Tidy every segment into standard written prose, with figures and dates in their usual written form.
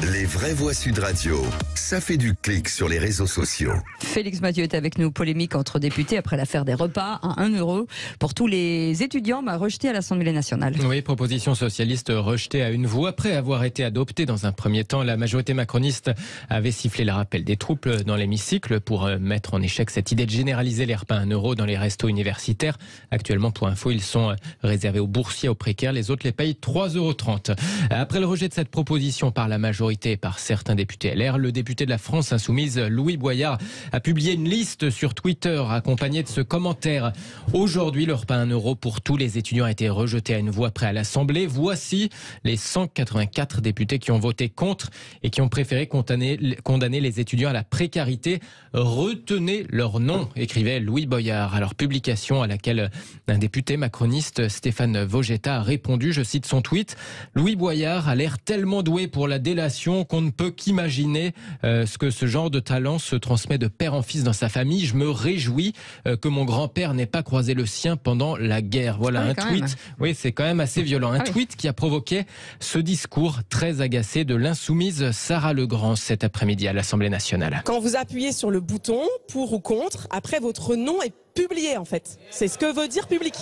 Les vraies voix Sud Radio, ça fait du clic sur les réseaux sociaux. Félix Mathieu est avec nous. Polémique entre députés après l'affaire des repas à 1 € pour tous les étudiants rejetés à l'Assemblée nationale. Oui, proposition socialiste rejetée à une voix. Après avoir été adoptée dans un premier temps, la majorité macroniste avait sifflé le rappel des troupes dans l'hémicycle pour mettre en échec cette idée de généraliser les repas à 1 € dans les restos universitaires. Actuellement, pour info, ils sont réservés aux boursiers, aux précaires. Les autres les payent 3,30 €. Après le rejet de cette proposition par la majorité et par certains députés LR, le député de la France Insoumise, Louis Boyard, a publié une liste sur Twitter accompagnée de ce commentaire. Aujourd'hui, le repas à 1 € pour tous les étudiants a été rejeté à une voix près à l'Assemblée. Voici les 184 députés qui ont voté contre et qui ont préféré condamner les étudiants à la précarité. Retenez leur nom, écrivait Louis Boyard. Alors, publication à laquelle un député macroniste, Stéphane Vogetta, a répondu, je cite son tweet, « Louis Boyard a l'air tellement doué pour la délation qu'on ne peut qu'imaginer ce que ce genre de talent se transmet de père en fils dans sa famille. Je me réjouis que mon grand-père n'ait pas croisé le sien pendant la guerre. » Voilà un tweet. Oui, c'est quand même assez violent. Un tweet qui a provoqué ce discours très agacé de l'insoumise Sarah Legrand cet après-midi à l'Assemblée nationale. Quand vous appuyez sur le bouton pour ou contre, après votre nom est publié en fait. C'est ce que veut dire public.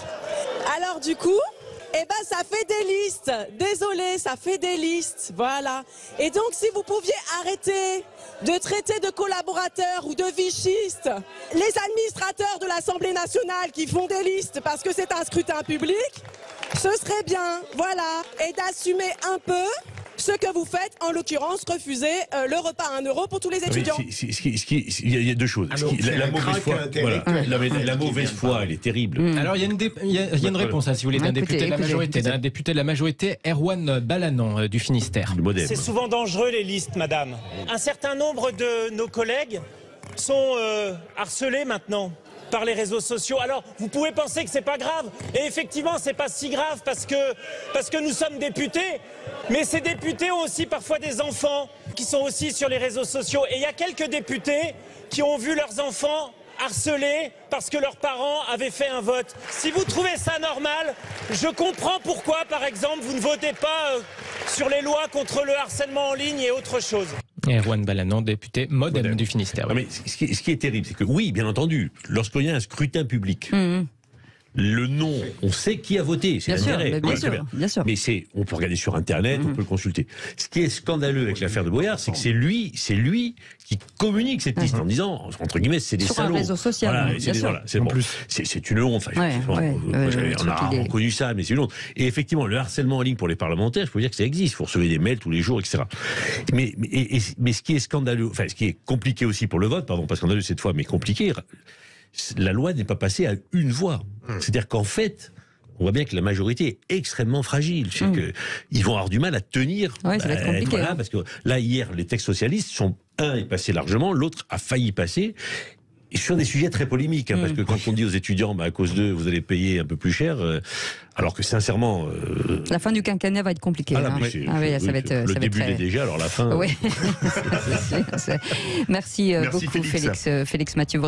Alors du coup, ça fait des listes. Désolé, ça fait des listes. Voilà. Et donc, si vous pouviez arrêter de traiter de collaborateurs ou de vichistes les administrateurs de l'Assemblée nationale qui font des listes parce que c'est un scrutin public, ce serait bien. Voilà. Et d'assumer un peu ce que vous faites, en l'occurrence, refuser le repas à 1 € pour tous les étudiants. Il y a deux choses. La mauvaise foi, la mauvaise foi, elle est terrible. Alors, il y a une réponse, si vous voulez, d'un député de la majorité, Erwan Balanan du Finistère. C'est souvent dangereux, les listes, madame. Un certain nombre de nos collègues sont harcelés maintenant par les réseaux sociaux. Alors, vous pouvez penser que c'est pas grave. Et effectivement, c'est pas si grave parce que nous sommes députés. Mais ces députés ont aussi parfois des enfants qui sont aussi sur les réseaux sociaux. Et il y a quelques députés qui ont vu leurs enfants harcelés parce que leurs parents avaient fait un vote. Si vous trouvez ça normal, je comprends pourquoi, par exemple, vous ne votez pas sur les lois contre le harcèlement en ligne et autre chose. Erwan Balanan, député Modem du Finistère. Mais ce qui est terrible, c'est que oui, bien entendu, lorsqu'il y a un scrutin public, le nom, on sait qui a voté, c'est l'intérêt. Bien sûr. Mais on peut regarder sur Internet, on peut le consulter. Ce qui est scandaleux avec l'affaire de Boyard, c'est que c'est lui qui communique cette liste en disant, entre guillemets, c'est des salauds. Sur un réseau social, c'est une honte. On a reconnu ça, mais c'est une honte. Et effectivement, le harcèlement en ligne pour les parlementaires, je peux vous dire que ça existe. Vous recevez des mails tous les jours, etc. Mais ce qui est scandaleux, enfin, ce qui est compliqué aussi pour le vote, pardon, pas scandaleux cette fois, mais compliqué, la loi n'est pas passée à une voix. C'est-à-dire qu'en fait, on voit bien que la majorité est extrêmement fragile. Ils vont avoir du mal à tenir. Ouais, ça va être compliqué. Parce que là, hier, les textes socialistes un est passé largement, l'autre a failli passer. Et sur des sujets très polémiques, parce que quand on dit aux étudiants, à cause d'eux, vous allez payer un peu plus cher, alors que sincèrement... La fin du quinquennat va être compliquée. Le début est déjà, alors la fin... Oui. Merci beaucoup, Félix Mathieu.